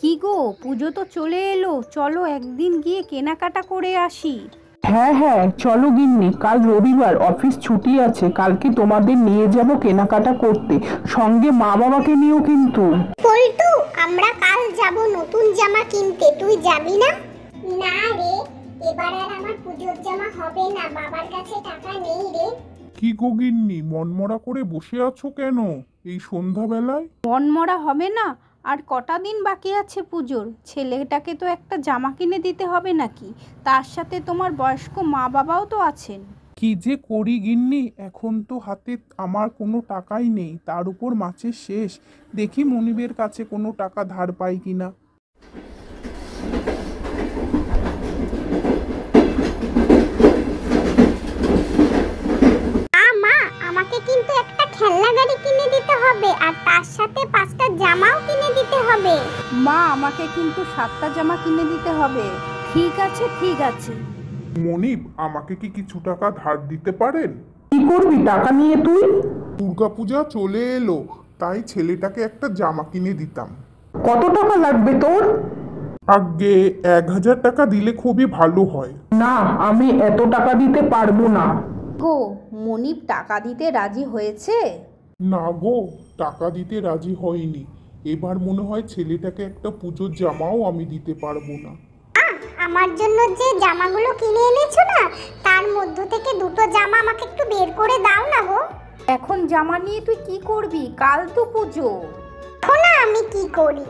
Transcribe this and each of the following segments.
কি গো, পুজো তো চলে এলো, চলো একদিন গিয়ে কেনাকাটা করে আসি। হ্যাঁ হ্যাঁ, চলো গিন্নি, কাল রবিবার, অফিস ছুটি আছে, কালকে তোমাদের নিয়ে যাব কেনাকাটা করতে। সঙ্গে মা বাবাকে নিও কিন্তু। পল্টু, আমরা কাল যাব নতুন জামা কিনতে, তুই যাবি না? না রে, এবার আর আমার পুজোর জামা হবে না, বাবার কাছে টাকা নেই রে। কি গো গিন্নি, মনমরা করে বসে আছো কেন এই সন্ধ্যাবেলায়? মনমরা হবে না? আর কটা দিন বাকি আছে পুজোর? ছেলেটাকে তো একটা জামা কিনে দিতে হবে নাকি? তার সাথে তোমার বয়স্ক মা বাবাও তো আছেন। কি যে করি গিন্নি, এখন তো হাতে আমার কোনো টাকাই নেই, তার উপর মাছের শেষ। দেখি মনিবের কাছে কোনো টাকা ধার পাই কিনা। মা, আমাকে কিন্তু একটা খেলনা গাড়ি কিনে দিতে হবে, আর তার সাথে 5টা জামাও কিনে দিতে হবে। মা, আমাকে কিন্তু 7টা জামা কিনে দিতে হবে। ঠিক আছে ঠিক আছে। মনিব, আমাকে কি কিছু টাকা ধার দিতে পারেন? কি করবি টাকা নিয়ে তুই? দুর্গাপূজা চলে এলো, তাই ছেলেটাকে একটা জামা কিনে দিতাম। কত টাকা লাগবে তোর? আগে 1000 টাকা দিলে খুবই ভালো হয়। না, আমি এত টাকা দিতে পারবো না। গো, মনিব টাকা দিতে রাজি হয়েছে? না গো, টাকা দিতে রাজি হয়নি। এবার মনে হয় ছেলেটাকে একটা পুজোর জামাও আমি দিতে পারবো না। আমার জন্য যে জামাগুলো কিনে এনেছো না, তার মধ্য থেকে দুটো জামা আমাকে একটু বের করে দাও না গো। এখন জামা নিয়ে তুই কি করবি? কাল তো পুজো। এখন আমি কি করি?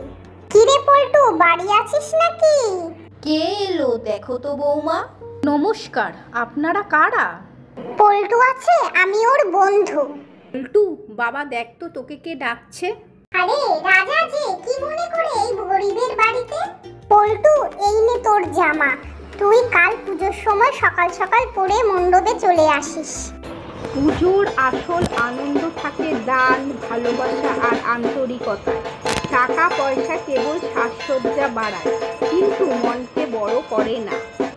কিরে পল্টু, বাড়ি আছিস নাকি? কে এলো দেখো তো বৌমা। নমস্কার, আপনারা কারা? পল্টু আছে, আমি ওর বন্ধু। উল্টু, বাবা দেখ তো তোকে কে ডাকছে। আরে রাজা যে, কি মনে করে এই গরিবের বাড়িতে? পল্টু, এই নে তোর জামা, তুই কাল পুজোর সময় সকাল সকাল পরে মণ্ডপে চলে আসিস। পুজোর আসল আনন্দ থাকে দান, ভালোবাসা আর আন্তরিকতায়। টাকা পয়সা কেবল সাজসজ্জা বাড়ায়, কিন্তু মনকে বড় করে না।